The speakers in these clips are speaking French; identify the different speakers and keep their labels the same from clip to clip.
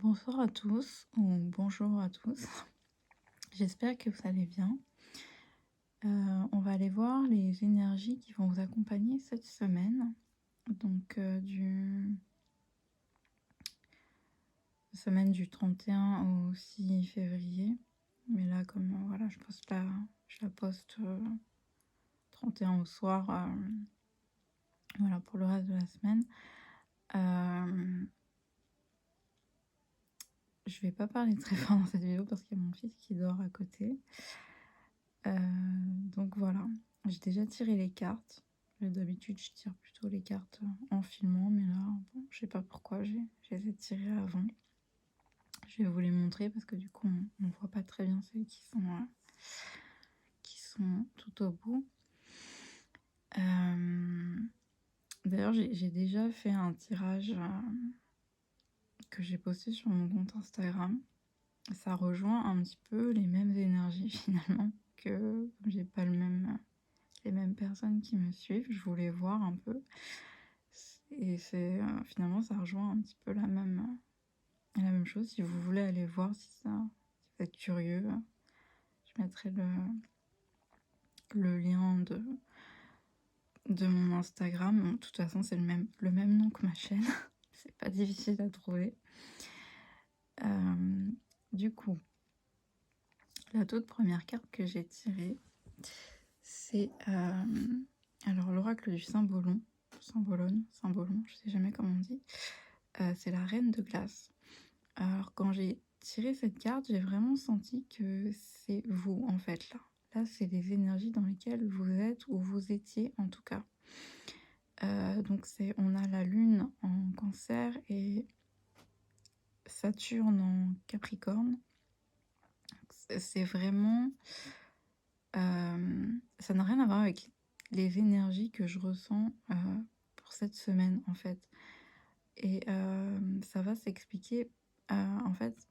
Speaker 1: Bonsoir à tous ou bonjour à tous. J'espère que vous allez bien. On va aller voir les énergies qui vont vous accompagner cette semaine. Donc, semaine du 31 au 6 février. Mais là, comme voilà, je la poste 31 au soir. Voilà, pour le reste de la semaine. Je vais pas parler très fort dans cette vidéo parce qu'il y a mon fils qui dort à côté. Donc voilà, j'ai déjà tiré les cartes. D'habitude, je tire plutôt les cartes en filmant, mais là, bon, je sais pas pourquoi j'ai essayé de tirer avant. Je vais vous les montrer parce que du coup, on voit pas très bien celles qui sont tout au bout. D'ailleurs, j'ai déjà fait un tirage que j'ai posté sur mon compte Instagram. Ça rejoint un petit peu les mêmes énergies finalement, que comme j'ai pas les mêmes personnes qui me suivent, je voulais voir un peu. Et c'est finalement ça rejoint un petit peu la même chose. Si vous voulez aller voir, si vous êtes curieux, je mettrai le lien de mon Instagram. Bon, de toute façon, c'est le même nom que ma chaîne. C'est pas difficile à trouver. Du coup, la toute première carte que j'ai tirée, c'est alors l'oracle du Symbolon, je sais jamais comment on dit. C'est la reine de glace. Alors quand j'ai tiré cette carte, j'ai vraiment senti que c'est vous en fait là. Là, c'est les énergies dans lesquelles vous êtes ou vous étiez en tout cas. Donc on a la lune en Cancer et Saturne en Capricorne. C'est vraiment... ça n'a rien à voir avec les énergies que je ressens pour cette semaine en fait. Et ça va s'expliquer en fait.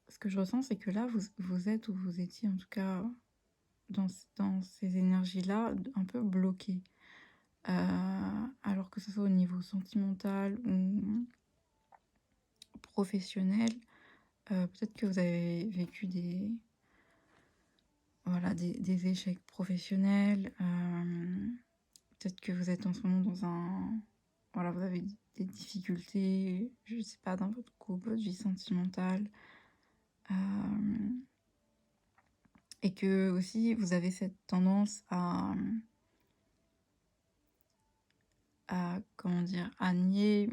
Speaker 1: Ce que je ressens, c'est que là, vous êtes ou vous étiez en tout cas dans ces énergies-là un peu bloquées. Alors que ce soit au niveau sentimental ou professionnel, peut-être que vous avez vécu des échecs professionnels. Peut-être que vous êtes en ce moment dans vous avez des difficultés, je sais pas, dans votre couple, votre vie sentimentale. Et que aussi vous avez cette tendance à comment dire, à nier,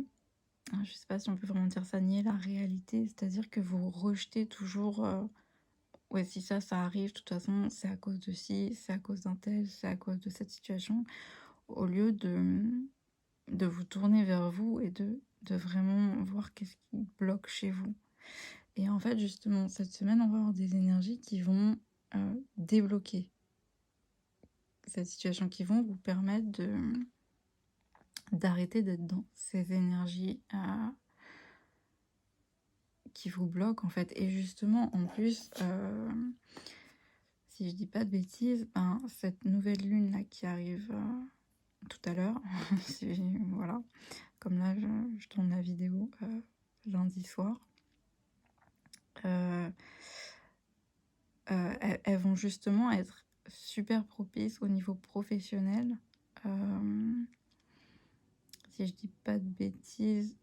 Speaker 1: je sais pas si on peut vraiment dire ça, nier la réalité, c'est-à-dire que vous rejetez toujours, ouais, si ça arrive, de toute façon, c'est à cause de ci, c'est à cause d'un tel, c'est à cause de cette situation, au lieu de vous tourner vers vous et de vraiment voir qu'est-ce qui bloque chez vous. Et en fait, justement, cette semaine, on va avoir des énergies qui vont débloquer cette situation, qui vont vous permettre d'arrêter d'être dans ces énergies qui vous bloquent en fait. Et justement, en plus, si je dis pas de bêtises, cette nouvelle lune là qui arrive tout à l'heure, voilà, comme là je tourne la vidéo lundi soir, elles vont justement être super propices au niveau professionnel. Si je dis pas de bêtises,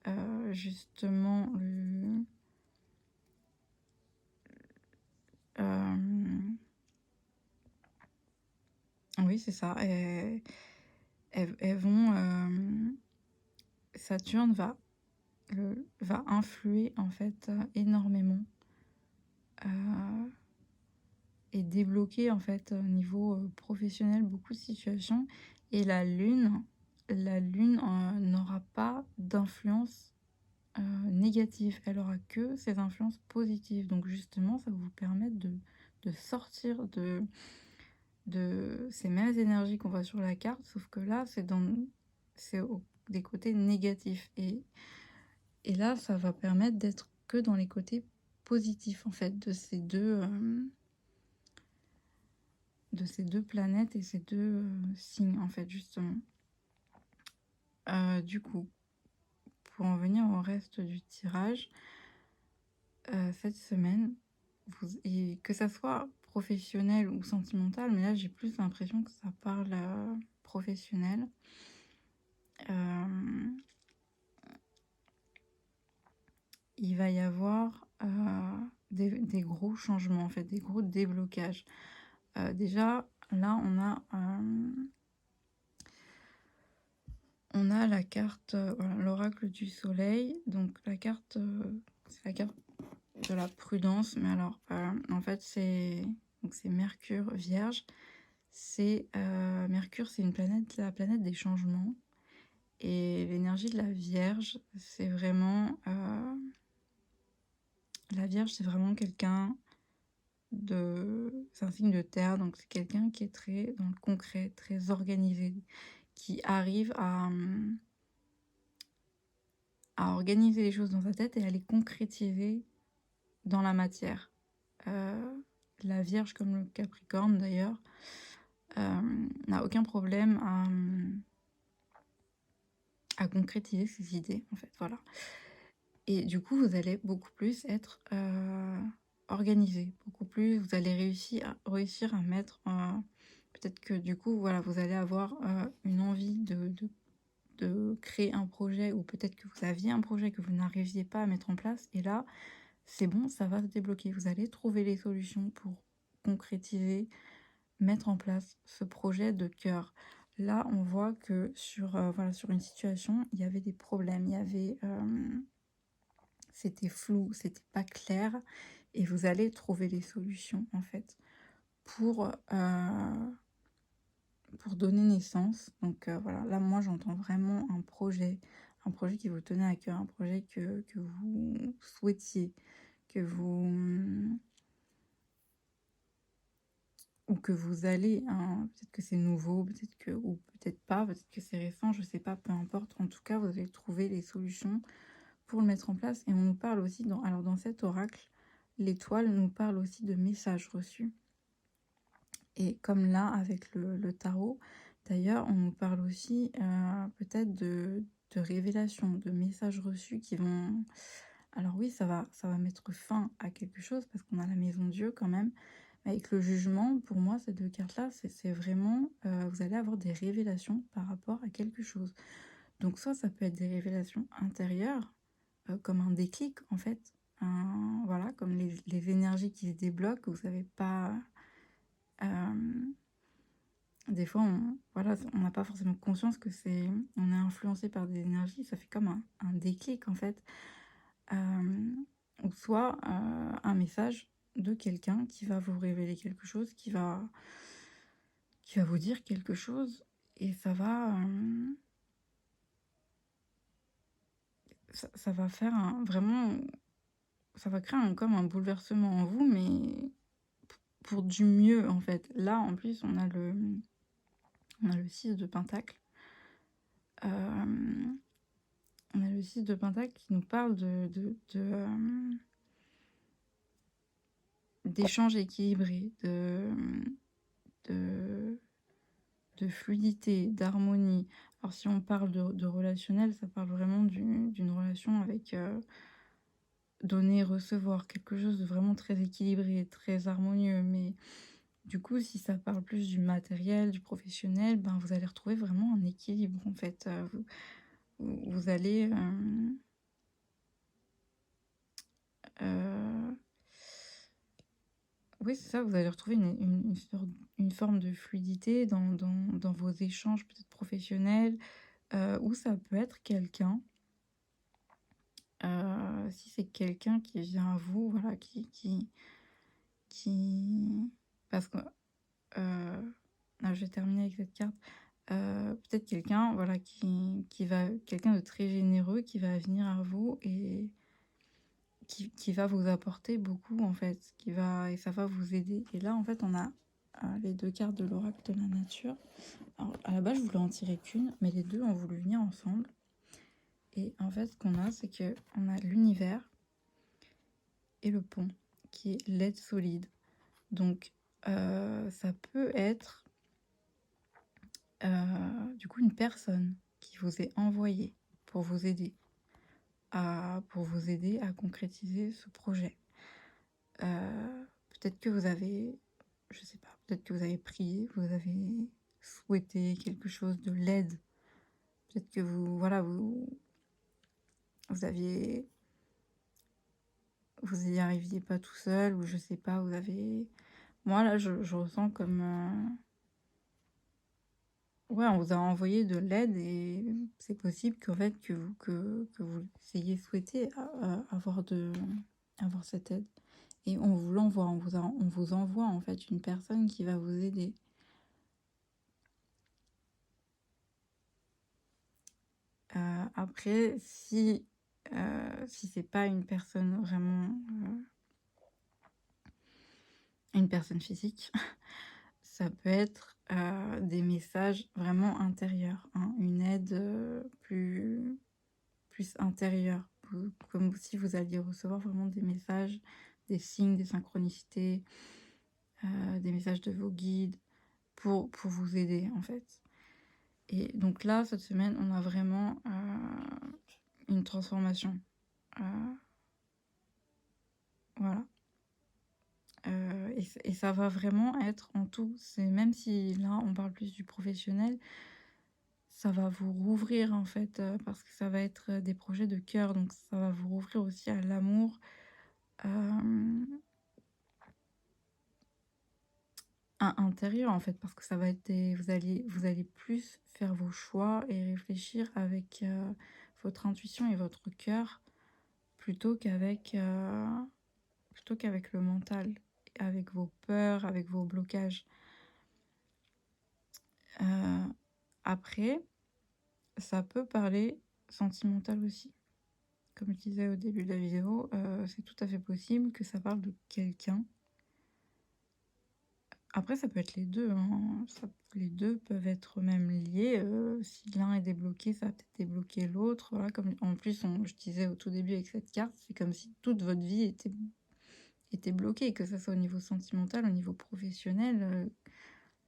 Speaker 1: justement, oui, c'est ça. Elles vont... Saturne va influer, en fait, énormément. Et débloquer, en fait, au niveau professionnel, beaucoup de situations. Et la Lune n'aura pas d'influence négative. Elle aura que ses influences positives. Donc, justement, ça va vous permettre de sortir de ces mêmes énergies qu'on voit sur la carte, sauf que là, c'est des côtés négatifs. Et là, ça va permettre d'être que dans les côtés positifs, en fait, de ces deux planètes et ces deux signes, en fait, justement. Du coup, pour en venir au reste du tirage, cette semaine, et que ça soit professionnel ou sentimental, mais là j'ai plus l'impression que ça parle, professionnel. Hem, il va y avoir, des gros changements en fait, des gros déblocages. Déjà là on a la carte, voilà, l'oracle du soleil, donc la carte, c'est la carte de la prudence, mais alors, en fait, c'est Mercure vierge. C'est, Mercure, c'est la planète des changements, et l'énergie de la Vierge, c'est vraiment, la Vierge, c'est vraiment quelqu'un c'est un signe de terre, donc c'est quelqu'un qui est très dans le concret, très organisé, qui arrive à organiser les choses dans sa tête et à les concrétiser dans la matière. La Vierge, comme le Capricorne d'ailleurs, n'a aucun problème à concrétiser ses idées, en fait, voilà. Et du coup, vous allez beaucoup plus être organisé, beaucoup plus, vous allez réussir à mettre, peut-être que du coup, voilà, vous allez avoir une envie de créer un projet, ou peut-être que vous aviez un projet que vous n'arriviez pas à mettre en place, et là, c'est bon, ça va se débloquer. Vous allez trouver les solutions pour concrétiser, mettre en place ce projet de cœur. Là, on voit que voilà, sur une situation, il y avait des problèmes, il y avait, c'était flou, c'était pas clair, et vous allez trouver les solutions, en fait, pour, pour donner naissance. Donc, voilà, là, moi, j'entends vraiment un projet qui vous tenait à cœur, un projet que vous souhaitiez, que vous, ou que vous allez, hein, peut-être que c'est nouveau, peut-être que, ou peut-être pas, peut-être que c'est récent, je sais pas, peu importe. En tout cas, vous allez trouver les solutions pour le mettre en place. Et on nous parle aussi, dans cet oracle, l'étoile nous parle aussi de messages reçus. Et comme là, avec le tarot, d'ailleurs, on nous parle aussi peut-être de révélations, de messages reçus qui vont... Alors oui, ça va mettre fin à quelque chose, parce qu'on a la maison Dieu quand même. Avec le jugement, pour moi, ces deux cartes-là, c'est vraiment... vous allez avoir des révélations par rapport à quelque chose. Donc soit ça peut être des révélations intérieures, comme un déclic en fait. Voilà, comme les énergies qui se débloquent, vous savez pas... des fois, voilà, on n'a pas forcément conscience que on est influencé par des énergies, ça fait comme un déclic en fait. Ou soit un message de quelqu'un qui va vous révéler quelque chose, qui va vous dire quelque chose, et ça va faire vraiment, ça va créer comme un bouleversement en vous, mais pour du mieux en fait. Là, en plus, on a le 6 de Pentacle. On a le 6 de Pentacle qui nous parle d'échanges équilibrés, de, de fluidité, d'harmonie. Alors si on parle de relationnel, ça parle vraiment d'une relation avec donner, recevoir, quelque chose de vraiment très équilibré, très harmonieux. Mais du coup, si ça parle plus du matériel, du professionnel, ben vous allez retrouver vraiment un équilibre en fait. Vous allez... oui, c'est ça, vous allez retrouver une forme de fluidité dans vos échanges peut-être professionnels, ou ça peut être quelqu'un, si c'est quelqu'un qui vient à vous, voilà, qui parce que, là, je vais terminer avec cette carte, peut-être quelqu'un, voilà, quelqu'un de très généreux qui va venir à vous, et qui va vous apporter beaucoup, en fait, et ça va vous aider. Et là, en fait, on a les deux cartes de l'oracle de la nature. Alors, à la base, je voulais en tirer qu'une, mais les deux ont voulu venir ensemble. Et en fait, ce qu'on a, c'est que on a l'univers et le pont, qui est l'aide solide. Donc, ça peut être, du coup, une personne qui vous est envoyée pour vous aider pour vous aider à concrétiser ce projet. Peut-être que vous avez, je sais pas, peut-être que vous avez prié, vous avez souhaité quelque chose, de l'aide. Peut-être que vous, voilà, vous aviez vous y arriviez pas tout seul, ou je sais pas, vous avez, moi là je ressens comme, ouais, on vous a envoyé de l'aide, et c'est possible qu'en fait que vous ayez souhaité avoir cette aide, et on vous l'envoie, on vous envoie en fait une personne qui va vous aider. Après, si c'est pas une personne vraiment, une personne physique, ça peut être, des messages vraiment intérieurs, hein, une aide, plus intérieure. Comme si vous alliez recevoir vraiment des messages, des signes, des synchronicités, des messages de vos guides pour vous aider, en fait. Et donc là, cette semaine, on a vraiment, une transformation. Heu, voilà. Et ça va vraiment être en tout. C'est, même si là, on parle plus du professionnel, ça va vous rouvrir en fait, parce que ça va être, des projets de cœur, donc ça va vous rouvrir aussi à l'amour, hem, intérieur en fait, parce que ça va être des, vous allez plus faire vos choix et réfléchir avec, votre intuition et votre cœur, plutôt qu'avec le mental, avec vos peurs, avec vos blocages. Heu, Après, ça peut parler sentimental aussi. Comme je disais au début de la vidéo, c'est tout à fait possible que ça parle de quelqu'un. Après, ça peut être les 2, hein, les 2 peuvent être même liés, si l'un est débloqué, ça va peut-être débloquer l'autre, voilà. Comme en plus, je disais au tout début avec cette carte, c'est comme si toute votre vie était bloquée, que ça soit au niveau sentimental, au niveau professionnel,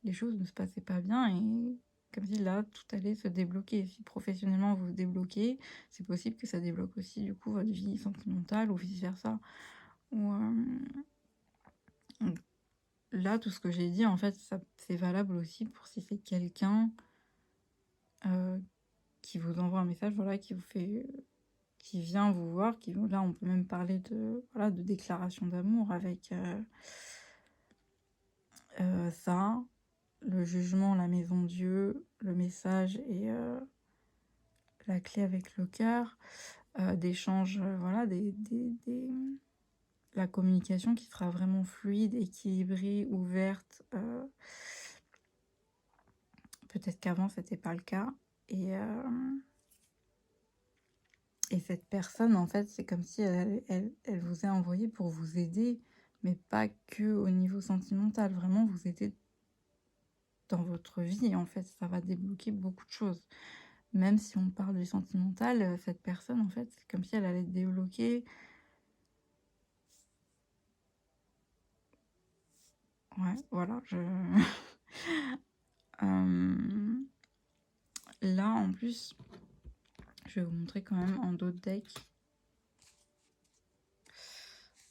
Speaker 1: les choses ne se passaient pas bien, et comme si là, tout allait se débloquer. Si professionnellement vous vous débloquez, c'est possible que ça débloque aussi du coup votre vie sentimentale, ou vice versa. Ou, donc là, tout ce que j'ai dit, en fait, ça c'est valable aussi pour si c'est quelqu'un, heu, qui vous envoie un message, voilà, qui vient vous voir, là, on peut même parler de, voilà, de déclaration d'amour avec, ça, le jugement, la maison Dieu, le message, et la clé avec le cœur, d'échanges, voilà, la communication qui sera vraiment fluide, équilibrée, ouverte, peut-être qu'avant c'était pas le cas, et cette personne, en fait, c'est comme si elle vous est envoyée pour vous aider, mais pas que au niveau sentimental, vraiment vous aider dans votre vie, en fait, ça va débloquer beaucoup de choses. Même si on parle du sentimental, cette personne, en fait, c'est comme si elle allait débloquer, ouais, voilà, hem, là, en plus, je vais vous montrer quand même en dos de deck.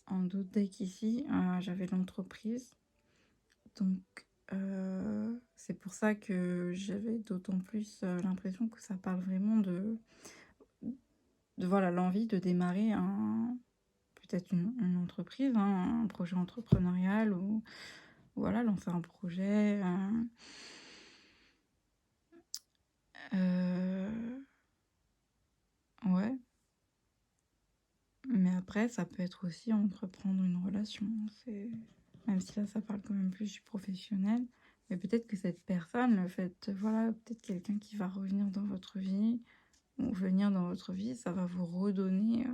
Speaker 1: En dos de deck ici, j'avais l'entreprise, donc c'est pour ça que j'avais d'autant plus, l'impression que ça parle vraiment de voilà, l'envie de démarrer peut-être une entreprise, hein, un projet entrepreneurial, ou voilà, lancer un projet, ouais, mais après ça peut être aussi entreprendre une relation. C'est, même si là ça parle quand même plus du professionnel, mais peut-être que cette personne, le fait, voilà, peut-être quelqu'un qui va revenir dans votre vie, ou venir dans votre vie, ça va vous redonner,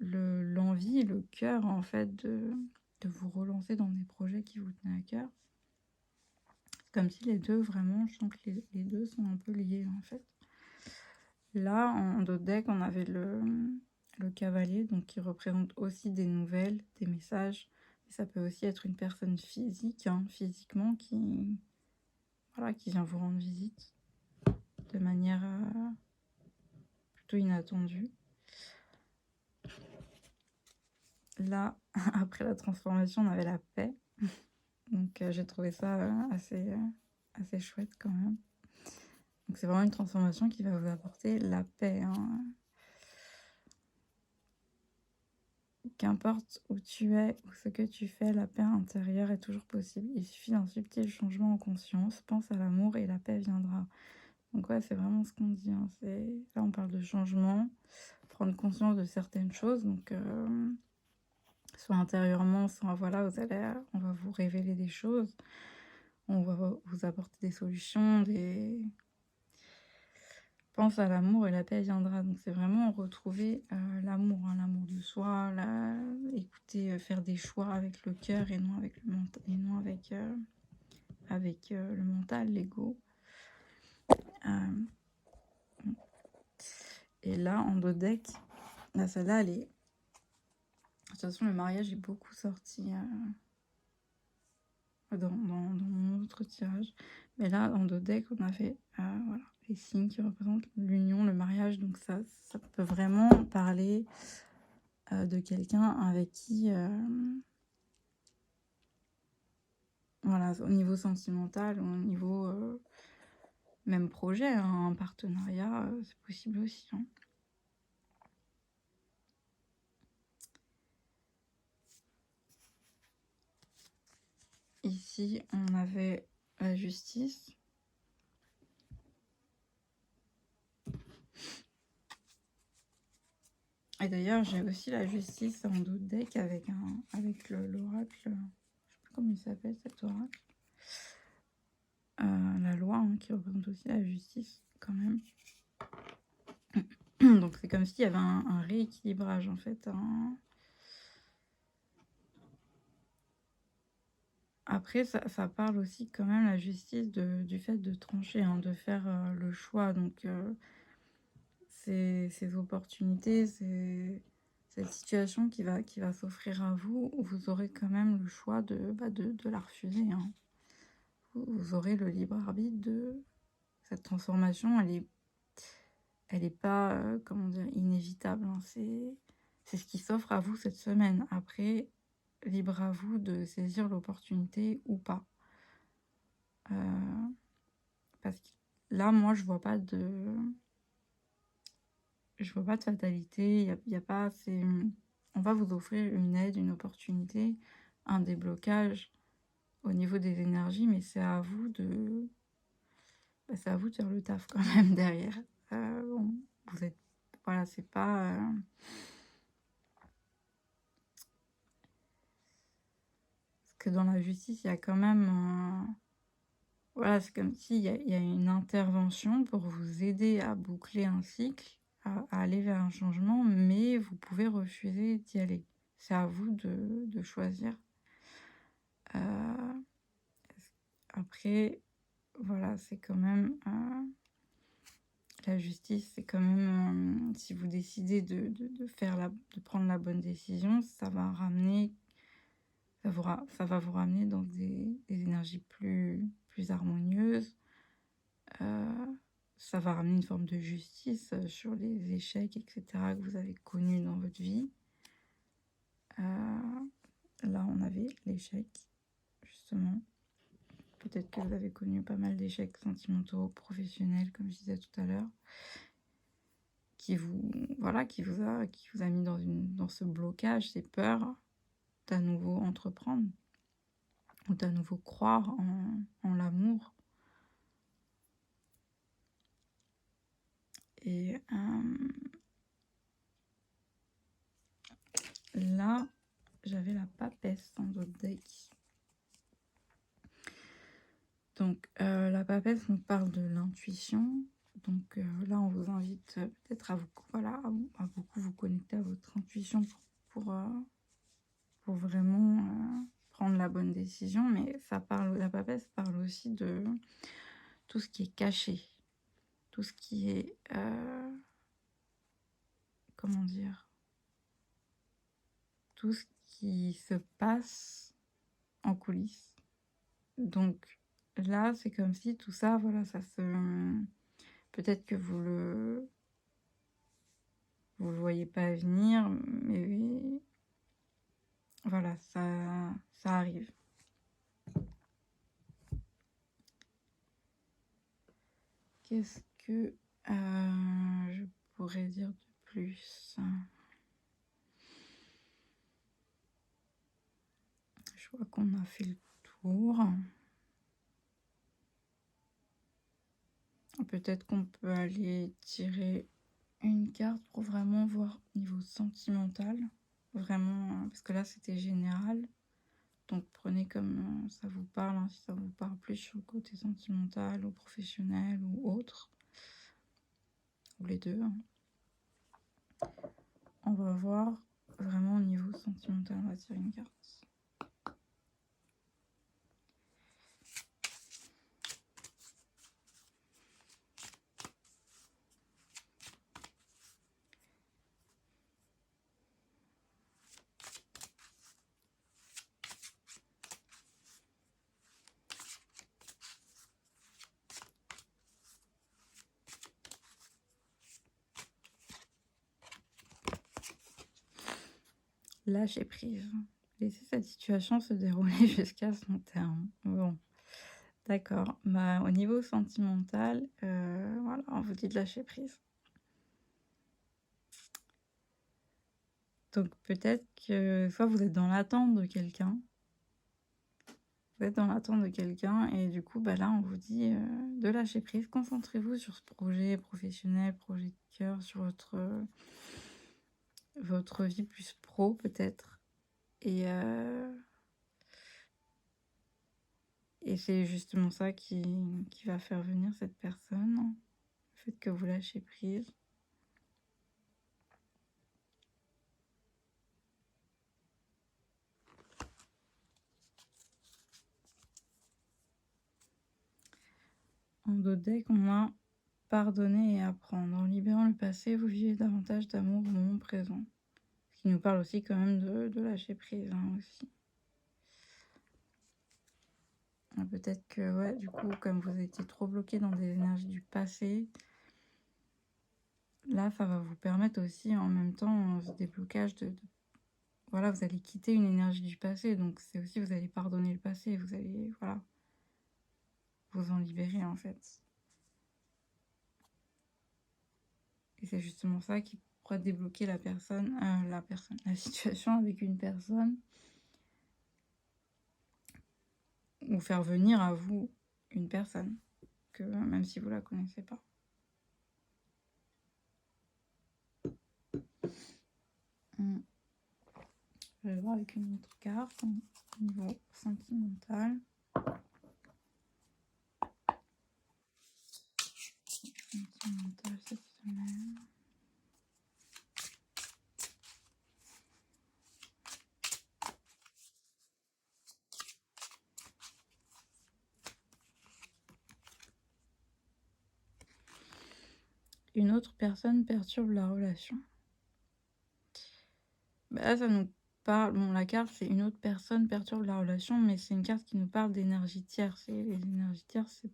Speaker 1: l'envie, le cœur, en fait, de vous relancer dans des projets qui vous tenaient à cœur. C'est comme si les 2 vraiment, je sens que les 2 sont un peu liés, en fait. Là, en dos de deck, on avait le cavalier, donc qui représente aussi des nouvelles, des messages. Mais ça peut aussi être une personne physique, hein, physiquement, voilà, qui vient vous rendre visite de manière, plutôt inattendu. Là, après la transformation, on avait la paix. Donc j'ai trouvé ça assez chouette quand même. Donc c'est vraiment une transformation qui va vous apporter la paix, hein. Qu'importe où tu es ou ce que tu fais, la paix intérieure est toujours possible. Il suffit d'un subtil changement en conscience. Pense à l'amour et la paix viendra. Donc ouais, c'est vraiment ce qu'on dit, hein. Là, on parle de changement, prendre conscience de certaines choses. Donc soit intérieurement, soit voilà, on va vous révéler des choses. On va vous apporter des solutions, pense à l'amour et la paix viendra. Donc c'est vraiment retrouver l'amour, hein, l'amour de soi, écouter, faire des choix avec le cœur et non avec le mental, et non avec le mental, l'ego. Et là, en dos deck, là, celle-là, elle est... De toute façon, le mariage est beaucoup sorti dans mon autre tirage. Mais là, en dos deck, on a fait voilà, les signes qui représentent l'union, le mariage. Donc ça peut vraiment parler de quelqu'un avec qui, voilà, au niveau sentimental, au niveau même projet, hein, un partenariat, c'est possible aussi, hein. Ici, on avait la justice. Et d'ailleurs, j'ai aussi la justice en dos de deck avec l'oracle. Je sais plus comment il s'appelle cet oracle. La loi, hein, qui représente aussi la justice, quand même. Donc c'est comme s'il y avait un rééquilibrage, en fait. Après, ça parle aussi quand même, la justice, du fait de trancher, hein, de faire le choix. Donc ces opportunités, cette situation qui va s'offrir à vous, vous aurez quand même le choix de la refuser, hein. Vous aurez le libre arbitre de cette transformation. Elle est pas, comment dire, inévitable, hein. C'est ce qui s'offre à vous cette semaine. Après, libre à vous de saisir l'opportunité ou pas. Parce que là, moi, je vois pas de fatalité. Y a pas, on va vous offrir une aide, une opportunité, un déblocage au niveau des énergies, mais c'est à vous de faire le taf quand même derrière. Bon, vous êtes, voilà, c'est pas parce que dans la justice, il y a quand même voilà, c'est comme s'il y a une intervention pour vous aider à boucler un cycle, à aller vers un changement, mais vous pouvez refuser d'y aller. C'est à vous de choisir. Après, voilà, c'est quand même... la justice, c'est quand même... si vous décidez de prendre la bonne décision, ça va vous ramener dans des énergies plus harmonieuses. Ça va ramener une forme de justice sur les échecs, etc., que vous avez connus dans votre vie. Là, on avait l'échec, justement. Peut-être que vous avez connu pas mal d'échecs sentimentaux, professionnels, comme je disais tout à l'heure, qui vous a mis dans ce blocage, ces peurs d'à nouveau entreprendre, ou d'à nouveau croire en l'amour. Et là, j'avais la papesse dans d'autres decks. Donc, la papesse nous parle de l'intuition. Donc là, on vous invite peut-être à beaucoup vous connecter à votre intuition pour vraiment prendre la bonne décision. Mais la papesse parle aussi de tout ce qui est caché, tout ce qui est, comment dire, tout ce qui se passe en coulisses. Donc là, c'est comme si tout ça, voilà, peut-être que vous le voyez pas venir, mais voilà, ça arrive. Qu'est-ce que je pourrais dire de plus? Je vois qu'on a fait le tour. Peut-être qu'on peut aller tirer une carte pour vraiment voir niveau sentimental. Vraiment, parce que là c'était général. Donc prenez comme ça vous parle, hein, si ça vous parle plus sur le côté sentimental ou professionnel ou autre. Ou les deux, hein. On va voir vraiment au niveau sentimental, on va tirer une carte. Lâcher prise. Laisser cette situation se dérouler jusqu'à son terme. Bon, d'accord. Bah, au niveau sentimental, voilà, on vous dit de lâcher prise. Donc peut-être que soit vous êtes dans l'attente de quelqu'un, et du coup, bah là, on vous dit de lâcher prise. Concentrez-vous sur ce projet professionnel, projet de cœur, sur votre vie plus pro peut-être. Et c'est justement ça qui va faire venir cette personne, le fait que vous lâchez prise. En dos de deck, on a pardonner et apprendre. En libérant le passé, vous vivez davantage d'amour au moment présent. Ce qui nous parle aussi quand même de lâcher prise, hein, aussi. Peut-être que, ouais, du coup, comme vous étiez trop bloqué dans des énergies du passé, là, ça va vous permettre aussi, en même temps, ce déblocage voilà, vous allez quitter une énergie du passé, donc c'est aussi, vous allez pardonner le passé, vous allez, voilà, vous en libérer, en fait. Et c'est justement ça qui pourra débloquer la situation avec une personne, ou faire venir à vous une personne, que même si vous la connaissez pas. Je vais voir avec une autre carte, au niveau sentimental. Sentimental cette semaine. Une autre personne perturbe la relation. Bah là, ça nous parle. Bon, la carte, c'est une autre personne perturbe la relation, mais c'est une carte qui nous parle d'énergie tierce. Et les énergies tierces,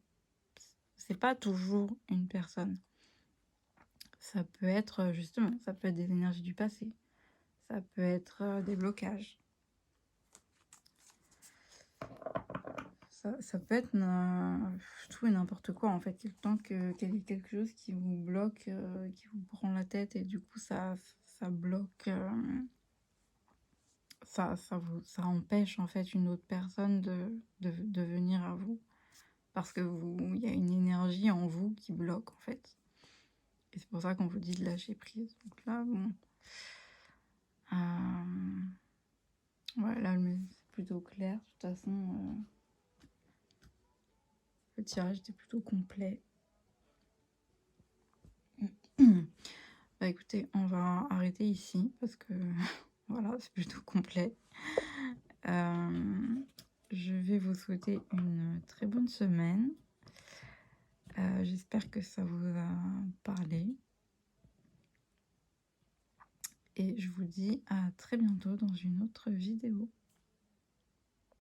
Speaker 1: c'est pas toujours une personne. Ça peut être, justement, ça peut être des énergies du passé. Ça peut être des blocages. Ça peut être tout et n'importe quoi, en fait. Tant qu'il y a quelque chose qui vous bloque, qui vous prend la tête, et du coup, ça bloque... ça empêche, en fait, une autre personne de venir à vous. Parce que il y a une énergie en vous qui bloque, en fait. Et c'est pour ça qu'on vous dit de lâcher prise. Donc là, bon... ouais, là, c'est plutôt clair. De toute façon, le tirage était plutôt complet. Bah écoutez, on va arrêter ici parce que voilà, c'est plutôt complet. Je vais vous souhaiter une très bonne semaine. J'espère que ça vous a parlé. Et je vous dis à très bientôt dans une autre vidéo.